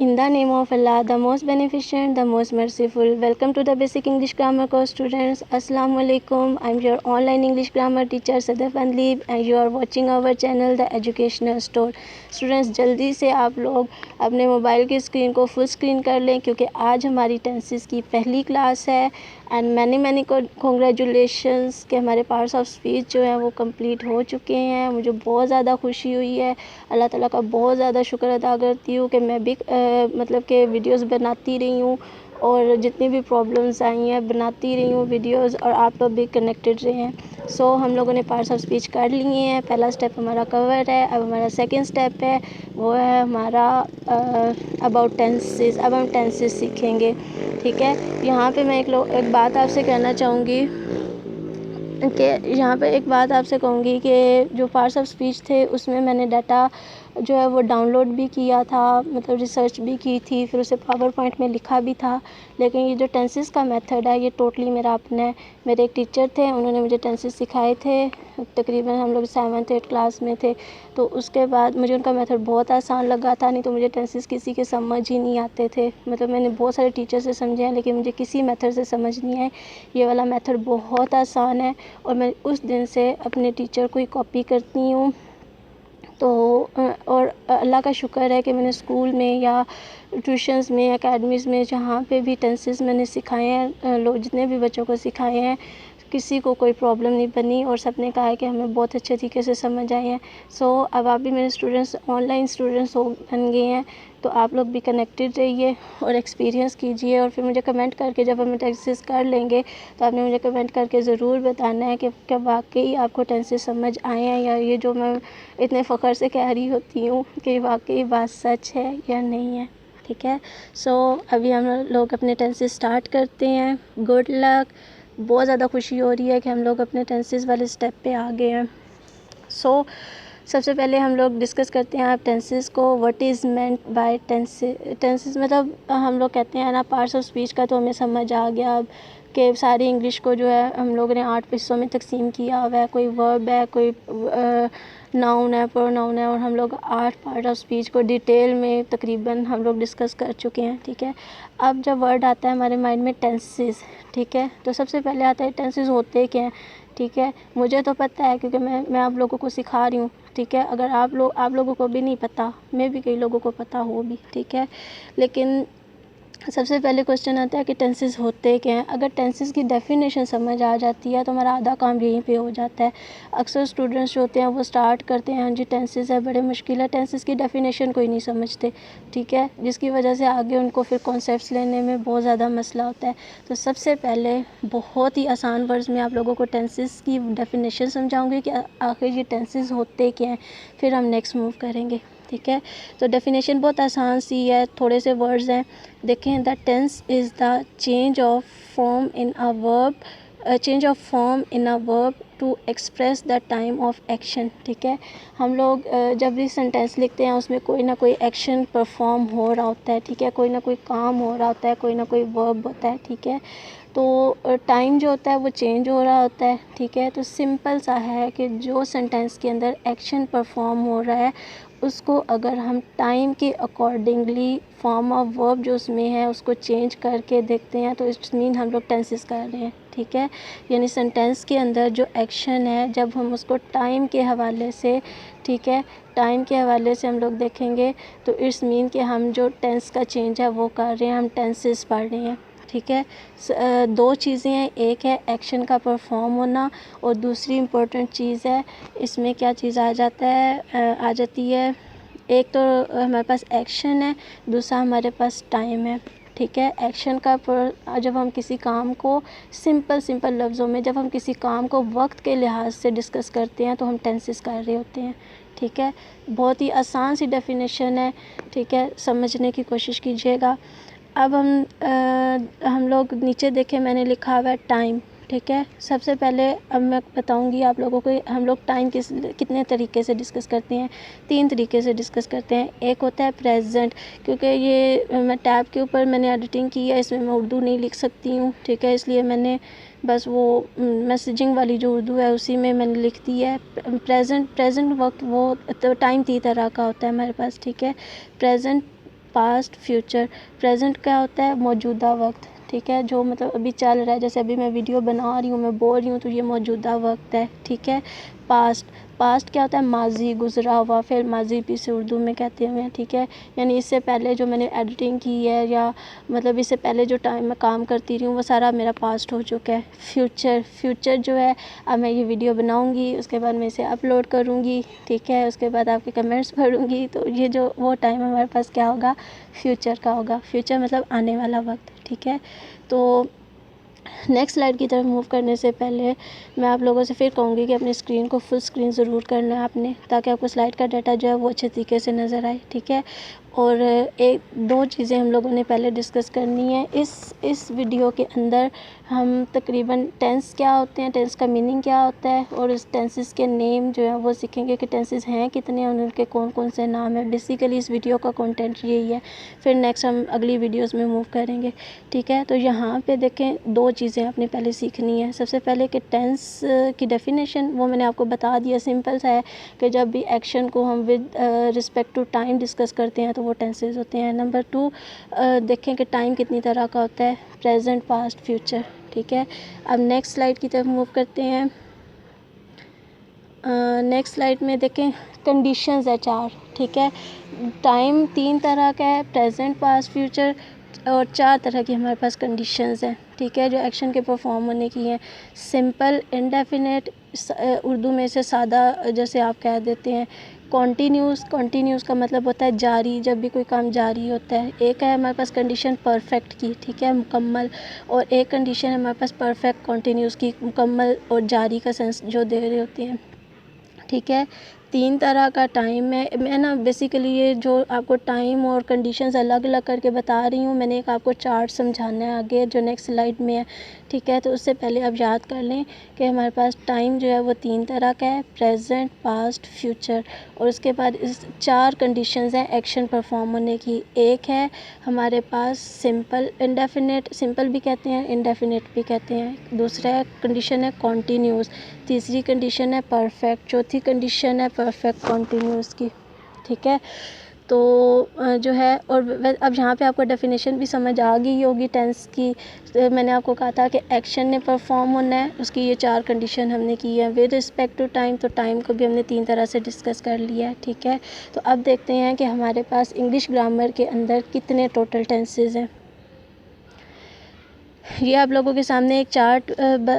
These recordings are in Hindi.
In the name of Allah, the most beneficent, the most merciful. Welcome to the Basic English Grammar course, students. Assalamu alaikum. I'm your online English grammar teacher Sadaf Anleeb and you are watching our channel The Educational Store. Students, जल्दी से आप लोग अपने मोबाइल की स्क्रीन को फुल स्क्रीन कर लें क्योंकि आज हमारी टेंसेस की पहली क्लास है एंड मैनी कॉन्ग्रेचुलेशंस कि हमारे पार्ट्स ऑफ स्पीच जो हैं वो कंप्लीट हो चुके हैं। मुझे बहुत ज़्यादा खुशी हुई है। अल्लाह ताला का बहुत ज़्यादा शुक्र अदा करती हूँ कि मैं भी मतलब कि वीडियोस बनाती रही हूँ और जितनी भी प्रॉब्लम्स आई हैं बनाती रही हूँ वीडियोस और आप लोग भी कनेक्टेड रहे हैं। सो हम लोगों ने पार्ट्स ऑफ स्पीच कर लिए हैं। पहला स्टेप हमारा कवर है। अब हमारा सेकंड स्टेप है वो है हमारा अबाउट टेंसेस। अब हम टेंसेस सीखेंगे, ठीक है। यहाँ पे मैं एक बात आपसे कहना चाहूँगी कि यहाँ पे एक बात आपसे कहूँगी कि जो पार्ट्स ऑफ स्पीच थे उसमें मैंने डाटा जो है वो डाउनलोड भी किया था, मतलब रिसर्च भी की थी, फिर उसे पावर पॉइंट में लिखा भी था। लेकिन ये जो टेंसेस का मेथड है ये टोटली मेरा अपना है। मेरे एक टीचर थे, उन्होंने मुझे टेंसेस सिखाए थे। तकरीबन हम लोग 7th-8th क्लास में थे, तो उसके बाद मुझे उनका मेथड बहुत आसान लगा था। नहीं तो मुझे टेंसेस किसी के समझ ही नहीं आते थे। मतलब मैंने बहुत सारे टीचर से समझे हैं लेकिन मुझे किसी मेथड से समझ नहीं आए। ये वाला मेथड बहुत आसान है और मैं उस दिन से अपने टीचर को ही कॉपी करती हूँ। तो और अल्लाह का शुक्र है कि मैंने स्कूल में या ट्यूशन्स में एकेडमीज़ में जहाँ पे भी टेंसेस मैंने सिखाए हैं, लोग जितने भी बच्चों को सिखाए हैं, किसी को कोई प्रॉब्लम नहीं बनी और सब ने कहा है कि हमें बहुत अच्छे तरीके से समझ आए हैं। सो अब आप भी मेरे स्टूडेंट्स ऑनलाइन स्टूडेंट्स हो बन गए हैं, तो आप लोग भी कनेक्टेड रहिए और एक्सपीरियंस कीजिए और फिर मुझे कमेंट करके जब हम टेंसेस कर लेंगे तो आपने मुझे कमेंट करके ज़रूर बताना है कि क्या वाकई आपको टेंसेस समझ आए हैं या ये जो मैं इतने फ़ख्र से कह रही होती हूँ कि वाकई बात सच है या नहीं है, ठीक है। सो अभी हम लोग अपने टेंसेस स्टार्ट करते हैं। Good luck. बहुत ज़्यादा खुशी हो रही है कि हम लोग अपने टेंसेस वाले स्टेप पे आ गए हैं। सो सबसे पहले हम लोग डिस्कस करते हैं आप टेंसेस को। What is meant by tenses मतलब हम लोग कहते हैं ना पार्ट्स ऑफ स्पीच का, तो हमें समझ आ गया अब कि सारी इंग्लिश को जो है हम लोगों ने 8 हिस्सों में तकसीम किया हुआ है। कोई वर्ब है, कोई नाउन है, प्रोनाउन है और हम लोग 8 पार्ट ऑफ स्पीच को डिटेल में तकरीबन हम लोग डिस्कस कर चुके हैं, ठीक है। अब जब वर्ड आता है हमारे माइंड में टेंसेस, ठीक है, तो सबसे पहले आता है टेंसेस होते क्या हैं, ठीक है। मुझे तो पता है क्योंकि मैं आप लोगों को सिखा रही हूँ, ठीक है। अगर आप लोगों को भी नहीं पता, मैं भी कई लोगों को पता हो भी, ठीक है। लेकिन सबसे पहले क्वेश्चन आता है कि टेंसेस होते क्या हैं। अगर टेंसेस की डेफिनेशन समझ आ जाती है तो हमारा आधा काम यहीं पे हो जाता है। अक्सर स्टूडेंट्स जो होते हैं वो स्टार्ट करते हैं, हाँ जी टेंसेस है, बड़े मुश्किल है, टेंसेस की डेफिनेशन कोई नहीं समझते, ठीक है, जिसकी वजह से आगे उनको फिर कॉन्सेप्ट्स लेने में बहुत ज़्यादा मसला होता है। तो सबसे पहले बहुत ही आसान वर्ड्स में आप लोगों को टेंसेस की डेफिनेशन समझाऊँगी कि आखिर ये टेंसेस होते क्या हैं, फिर हम नेक्स्ट मूव करेंगे, ठीक है। तो डेफिनेशन बहुत आसान सी है, थोड़े से वर्ड्स हैं, देखें। The tense is the change of form in a verb, change of form in a verb to express the time of action, ठीक है। हम लोग जब भी सेंटेंस लिखते हैं उसमें कोई ना कोई एक्शन परफॉर्म हो रहा होता है, ठीक है, कोई ना कोई काम हो रहा होता है, कोई ना कोई वर्ब होता है, ठीक है। तो टाइम जो होता है वो चेंज हो रहा होता है, ठीक है। तो सिंपल सा है कि जो सेंटेंस के अंदर एक्शन परफॉर्म हो रहा है उसको अगर हम टाइम के अकॉर्डिंगली फॉर्म ऑफ वर्ब जो उसमें है उसको चेंज करके देखते हैं तो इट्स मीन हम लोग टेंसेस कर रहे हैं, ठीक है। यानी सेंटेंस के अंदर जो एक्शन है जब हम उसको टाइम के हवाले से, ठीक है, टाइम के हवाले से हम लोग देखेंगे तो इट्स मीन कि हम जो टेंस का चेंज है वो कर रहे हैं, हम टेंसेस पढ़ रहे हैं, ठीक है। दो चीज़ें हैं, एक है एक्शन का परफॉर्म होना और दूसरी इम्पोर्टेंट चीज़ है इसमें क्या चीज़ आ जाता है, आ जाती है, एक तो हमारे पास एक्शन है, दूसरा हमारे पास टाइम है, ठीक है। एक्शन का जब हम किसी काम को सिंपल लफ्ज़ों में जब हम किसी काम को वक्त के लिहाज से डिस्कस करते हैं तो हम टेंसेस कर रहे होते हैं, ठीक है। बहुत ही आसान सी डेफिनेशन है, ठीक है, समझने की कोशिश कीजिएगा। अब हम लोग नीचे देखें, मैंने लिखा हुआ है टाइम, ठीक है। सबसे पहले अब मैं बताऊंगी आप लोगों को हम लोग टाइम कितने तरीके से डिस्कस करते हैं। 3 तरीके से डिस्कस करते हैं। एक होता है प्रेजेंट, क्योंकि ये मैं टैब के ऊपर मैंने एडिटिंग की है, इसमें मैं उर्दू नहीं लिख सकती हूँ, ठीक है, इसलिए मैंने बस वो मैसेजिंग वाली जो उर्दू है उसी में मैंने लिख दी है। प्रेजेंट वक्त वो तो टाइम 3 तरह का होता है हमारे पास, ठीक है। Present past, future. प्रेजेंट क्या होता है? मौजूदा वक्त, ठीक है, जो मतलब अभी चल रहा है। जैसे अभी मैं वीडियो बना रही हूँ, मैं बोल रही हूँ, तो ये मौजूदा वक्त है, ठीक है। पास्ट, पास्ट क्या होता है? माजी, गुजरा हुआ। फिर माजी भी इसे उर्दू में कहते हैं, ठीक है। यानी इससे पहले जो मैंने एडिटिंग की है, या मतलब इससे पहले जो टाइम मैं काम करती रही हूँ, वो सारा मेरा पास्ट हो चुका है। फ्यूचर, फ्यूचर जो है, अब मैं ये वीडियो बनाऊँगी, उसके बाद मैं इसे अपलोड करूँगी, ठीक है। उसके बाद आपके कमेंट्स पढ़ूँगी, तो ये जो वो टाइम हमारे पास क्या होगा? फ्यूचर का होगा। फ्यूचर मतलब आने वाला वक्त, ठीक है। तो नेक्स्ट स्लाइड की तरफ मूव करने से पहले मैं आप लोगों से फिर कहूँगी कि अपनी स्क्रीन को फुल स्क्रीन ज़रूर करना है आपने, ताकि आपको स्लाइड का डाटा जो है वो अच्छे तरीके से नज़र आए, ठीक है। और एक दो चीज़ें हम लोगों ने पहले डिस्कस करनी है इस वीडियो के अंदर। हम तकरीबन टेंस क्या होते हैं, टेंस का मीनिंग क्या होता है, और इस टेंसेस के नेम जो है वो सीखेंगे कि टेंसेस हैं कितने और उनके कौन कौन से नाम है। बेसिकली इस वीडियो का कंटेंट यही है। फिर नेक्स्ट हम अगली वीडियोस में मूव करेंगे, ठीक है। तो यहाँ पे देखें, दो चीज़ें आपने पहले सीखनी है। सबसे पहले कि टेंस की डेफिनेशन वो मैंने आपको बता दिया, सिंपल सा है कि जब भी एक्शन को हम with respect to time discuss करते हैं तो वो टेंसेस होते हैं। नंबर 2, देखें कि टाइम कितनी तरह का होता है, प्रेजेंट, पास्ट, फ्यूचर, ठीक है। अब नेक्स्ट स्लाइड की तरफ मूव करते हैं। नेक्स्ट स्लाइड में देखें, कंडीशंस है 4, ठीक है। टाइम 3 तरह का है, प्रेजेंट, पास्ट, फ्यूचर, और 4 तरह की हमारे पास कंडीशंस हैं, ठीक है, जो एक्शन के परफॉर्म होने की हैं। सिंपल, इंडेफिनेट, उर्दू में से सादा जैसे आप कह देते हैं। कॉन्टीन्यूस, कॉन्टीन्यूस का मतलब होता है जारी, जब भी कोई काम जारी होता है। एक है हमारे पास कंडीशन परफेक्ट की, ठीक है, मुकम्मल, और एक कंडीशन है हमारे पास परफेक्ट कॉन्टीन्यूस की, मुकम्मल और जारी का सेंस जो दे रहे होते हैं, ठीक है। 3 तरह का टाइम है। मैं ना बेसिकली ये जो आपको टाइम और कंडीशंस अलग अलग करके बता रही हूँ, मैंने एक आपको चार्ट समझाना है आगे जो नेक्स्ट स्लाइड में है, ठीक है। तो उससे पहले आप याद कर लें कि हमारे पास टाइम जो है वो 3 तरह का है, प्रेजेंट, पास्ट, फ्यूचर, और उसके बाद इस 4 कंडीशंस हैं एक्शन परफॉर्म होने की। एक है हमारे पास सिंपल इंडेफिनेट, सिंपल भी कहते हैं, इंडेफिनेट भी कहते हैं। दूसरा कंडीशन है कॉन्टीन्यूस, तीसरी कंडीशन है परफेक्ट, चौथी कंडीशन है परफेक्ट कॉन्टीन्यूस की, ठीक है। तो जो है, और अब यहाँ पे आपको डेफिनेशन भी समझ आ गई होगी टेंस की। मैंने आपको कहा था कि एक्शन ने परफॉर्म होना है, उसकी ये 4 कंडीशन हमने की है विद रिस्पेक्ट टू टाइम। तो टाइम को भी हमने 3 तरह से डिस्कस कर लिया है, ठीक है। तो अब देखते हैं कि हमारे पास इंग्लिश ग्रामर के अंदर कितने टोटल टेंसेज हैं। ये आप लोगों के सामने एक चार्ट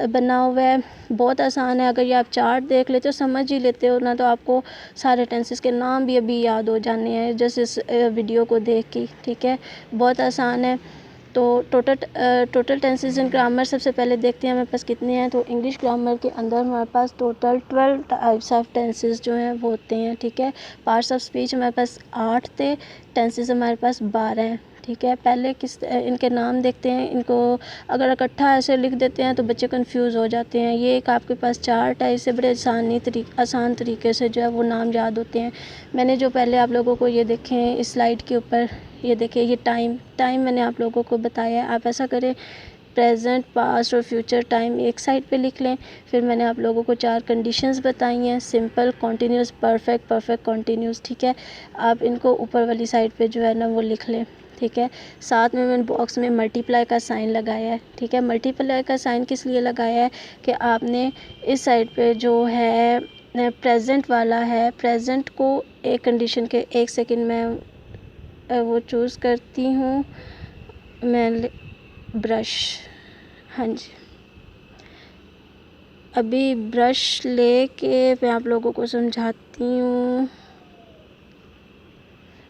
बना हुआ है, बहुत आसान है। अगर ये आप चार्ट देख लेते हो, समझ ही लेते हो ना, तो आपको सारे टेंसेस के नाम भी अभी याद हो जाने हैं जैसे इस वीडियो को देख के, ठीक है। बहुत आसान है। तो टोटल टेंसेस इन ग्रामर सबसे पहले देखते हैं हमारे पास कितने हैं। तो इंग्लिश ग्रामर के अंदर हमारे पास टोटल 12 टाइप्स ऑफ टेंसेस जो हैं वो होते हैं, ठीक है। पार्ट्स ऑफ स्पीच हमारे पास 8 थे, टेंसेस हमारे पास 12 हैं, ठीक है। पहले इनके नाम देखते हैं। इनको अगर इकट्ठा ऐसे लिख देते हैं तो बच्चे कंफ्यूज हो जाते हैं। ये एक आपके पास चार्ट है, इससे बड़े आसान तरीके से जो है वो नाम याद होते हैं। मैंने जो पहले आप लोगों को ये देखें इस स्लाइड के ऊपर, ये देखिए, ये टाइम मैंने आप लोगों को बताया। आप ऐसा करें, प्रेजेंट, पास्ट और फ्यूचर टाइम एक साइड पे लिख लें। फिर मैंने आप लोगों को 4 कंडीशंस बताई हैं, simple, continuous, perfect, perfect continuous, ठीक है। आप इनको ऊपर वाली साइड पे जो है ना वो लिख लें, ठीक है। साथ में मैंने बॉक्स में मल्टीप्लाई का साइन लगाया है, ठीक है। मल्टीप्लाई का साइन किस लिए लगाया है कि आपने इस साइड पे जो है प्रेजेंट वाला है, प्रेजेंट को एक कंडीशन के, एक सेकंड में वो चूज़ करती हूँ मैं, ब्रश, हाँ जी, अभी ब्रश लेके मैं आप लोगों को समझाती हूँ।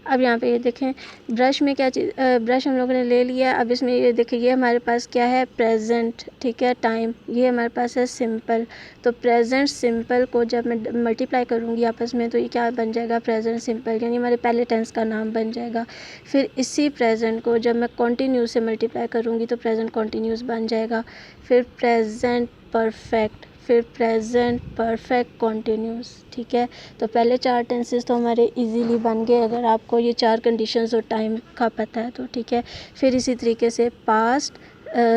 अब यहाँ पे ये देखें, ब्रश में क्या चीज़, ब्रश हम लोगों ने ले लिया। अब इसमें ये देखिए, ये हमारे पास क्या है, प्रेजेंट, ठीक है, टाइम, ये हमारे पास है सिंपल। तो प्रेजेंट सिंपल को जब मैं मल्टीप्लाई करूँगी आपस में, तो ये क्या बन जाएगा, प्रेजेंट सिंपल, यानी हमारे पहले टेंस का नाम बन जाएगा। फिर इसी प्रेजेंट को जब मैं कॉन्टीन्यूस से मल्टीप्लाई करूँगी तो प्रेजेंट कॉन्टीन्यूस बन जाएगा। फिर प्रेजेंट परफेक्ट, फिर प्रेजेंट परफेक्ट कॉन्टीन्यूस, ठीक है। तो पहले 4 टेंसेस तो हमारे इजीली बन गए अगर आपको ये 4 कंडीशंस और टाइम का पता है तो, ठीक है। फिर इसी तरीके से पास्ट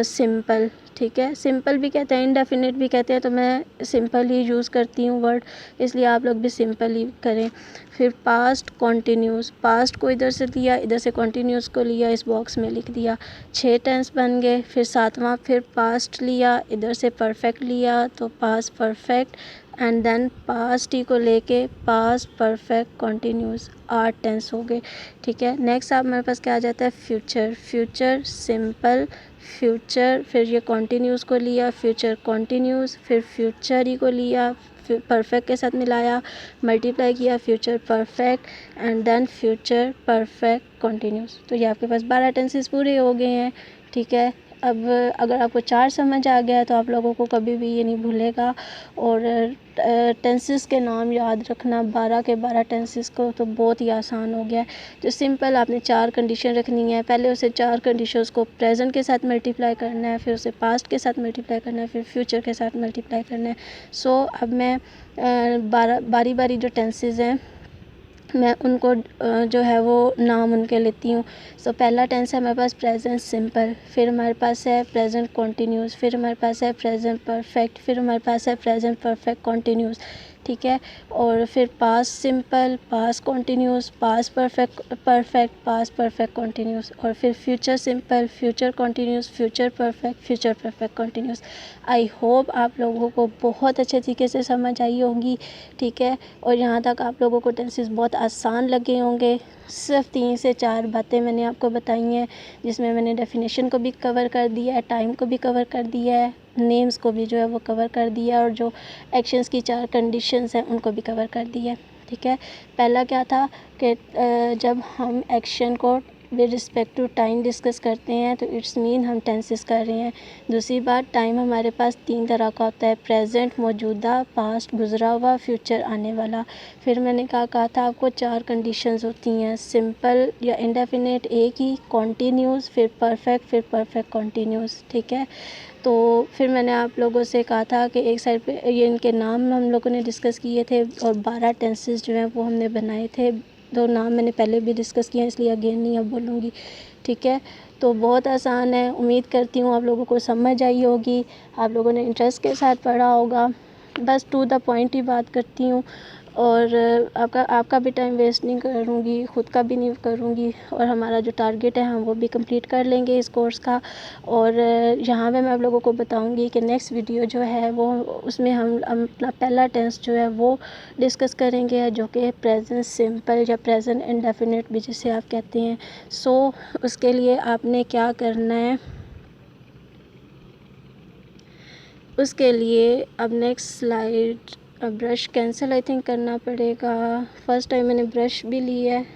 सिंपल, ठीक है। सिंपल भी कहते हैं, इनडेफिनिट भी कहते हैं, तो मैं सिंपल ही यूज़ करती हूँ वर्ड, इसलिए आप लोग भी सिंपल ही करें। फिर पास्ट कॉन्टीन्यूस, पास्ट को इधर से लिया, इधर से कॉन्टीन्यूस को लिया, इस बॉक्स में लिख दिया, 6 टेंस बन गए। फिर सातवां फिर पास्ट लिया, इधर से परफेक्ट लिया तो past perfect, and then past ही को लेके पास्ट परफेक्ट कॉन्टीन्यूस, 8 टेंस हो गए। ठीक है। नेक्स्ट आप मेरे पास क्या आ जाता है, फ्यूचर, फ्यूचर सिंपल, फ्यूचर फिर ये कॉन्टीन्यूस को लिया, फ्यूचर कॉन्टीन्यूस, फिर फ्यूचर ही को लिया, फिर परफेक्ट के साथ मिलाया, मल्टीप्लाई किया, future perfect, and then future perfect continuous. तो ये आपके पास 12 टेंसेस पूरे हो गए हैं। ठीक है। अब अगर आपको 4 समझ आ गया है तो आप लोगों को कभी भी ये नहीं भूलेगा। और टेंसेस के नाम याद रखना, 12 के 12 टेंसेस को तो बहुत ही आसान हो गया है। तो सिंपल आपने 4 कंडीशन रखनी है, पहले उसे 4 कंडीशंस को प्रेजेंट के साथ मल्टीप्लाई करना है, फिर उसे पास्ट के साथ मल्टीप्लाई करना है, फिर फ्यूचर के साथ मल्टीप्लाई करना है। सो अब मैं बारी बारी जो टेंसेस हैं मैं उनको जो है वो नाम उनके लेती हूँ। सो पहला टेंस है हमारे पास प्रेजेंट सिंपल, फिर हमारे पास है प्रेजेंट कॉन्टीन्यूस, फिर हमारे पास है प्रेजेंट परफेक्ट, फिर हमारे पास है प्रेजेंट परफेक्ट कॉन्टीन्यूस। ठीक है। और फिर past simple, past continuous, past perfect past perfect continuous, और फिर future simple, future continuous, future perfect continuous. I hope आप लोगों को बहुत अच्छे तरीके से समझ आई होगी। ठीक है। और यहाँ तक आप लोगों को टेंसेस बहुत आसान लगे होंगे। सिर्फ 3 से 4 बातें मैंने आपको बताई हैं, जिसमें मैंने डेफिनेशन को भी कवर कर दिया है, टाइम को भी कवर कर दिया है, नेम्स को भी जो है वो कवर कर दिया है, और जो एक्शंस की 4 कंडीशंस हैं उनको भी कवर कर दिया है। ठीक है। पहला क्या था कि जब हम एक्शन को with respect to time discuss करते हैं तो इट्स मीन हम टेंसेस कर रहे हैं। दूसरी बात, टाइम हमारे पास 3 तरह का होता है, प्रेजेंट मौजूदा, पास्ट गुजरा हुआ, फ्यूचर आने वाला। फिर मैंने कहा था आपको 4 कंडीशंस होती हैं, सिंपल या इंडेफिनिट एक ही, कॉन्टीन्यूस, फिर परफेक्ट कॉन्टीन्यूस। ठीक है। तो फिर मैंने आप लोगों से कहा था कि एक साइड पे ये इनके नाम हम लोगों ने डिस्कस किए थे, और 12 टेंसेस जो हैं वो हमने बनाए थे। दो नाम मैंने पहले भी डिस्कस किए हैं, इसलिए अगेन नहीं अब बोलूँगी। ठीक है। तो बहुत आसान है, उम्मीद करती हूँ आप लोगों को समझ आई होगी, आप लोगों ने इंटरेस्ट के साथ पढ़ा होगा। बस टू द पॉइंट ही बात करती हूँ, और आपका भी टाइम वेस्ट नहीं करूँगी, ख़ुद का भी नहीं करूँगी, और हमारा जो टारगेट है हम वो भी कंप्लीट कर लेंगे इस कोर्स का। और यहाँ पे मैं आप लोगों को बताऊँगी कि नेक्स्ट वीडियो जो है वो उसमें हम अपना पहला टेंस जो है वो डिस्कस करेंगे, जो कि प्रेजेंट सिंपल या प्रेजेंट इंडेफिनिट भी जिसे आप कहते हैं। सो उसके लिए आपने क्या करना है, उसके लिए अब next slide, brush cancel I think करना पड़ेगा। फर्स्ट टाइम मैंने ब्रश भी लिया है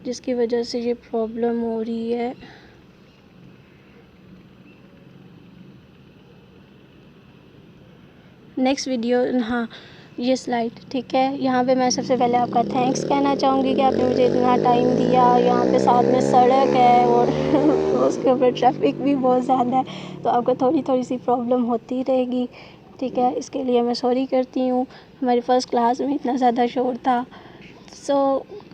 जिसकी वजह से ये प्रॉब्लम हो रही है। नेक्स्ट वीडियो, हाँ ये स्लाइड। ठीक है। यहाँ पे मैं सबसे पहले आपका थैंक्स कहना चाहूँगी कि आपने मुझे इतना टाइम दिया। यहाँ पे साथ में सड़क है और उसके ऊपर ट्रैफिक भी बहुत ज़्यादा है, तो आपको थोड़ी थोड़ी सी प्रॉब्लम होती रहेगी। ठीक है। इसके लिए मैं सॉरी करती हूँ। हमारी फ़र्स्ट क्लास में इतना ज़्यादा शोर था।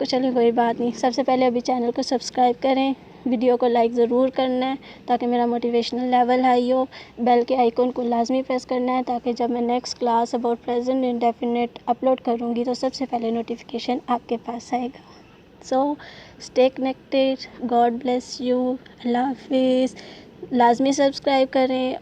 चलिए कोई बात नहीं। सबसे पहले अभी चैनल को सब्सक्राइब करें, वीडियो को लाइक ज़रूर करना है ताकि मेरा मोटिवेशनल लेवल हाई हो। बेल के आइकन को लाजमी प्रेस करना है ताकि जब मैं next class about present indefinite upload करूँगी तो सबसे पहले नोटिफिकेशन आपके पास आएगा। So stay connected, God bless you, Allah हाफिज़। लाजमी सब्सक्राइब करें।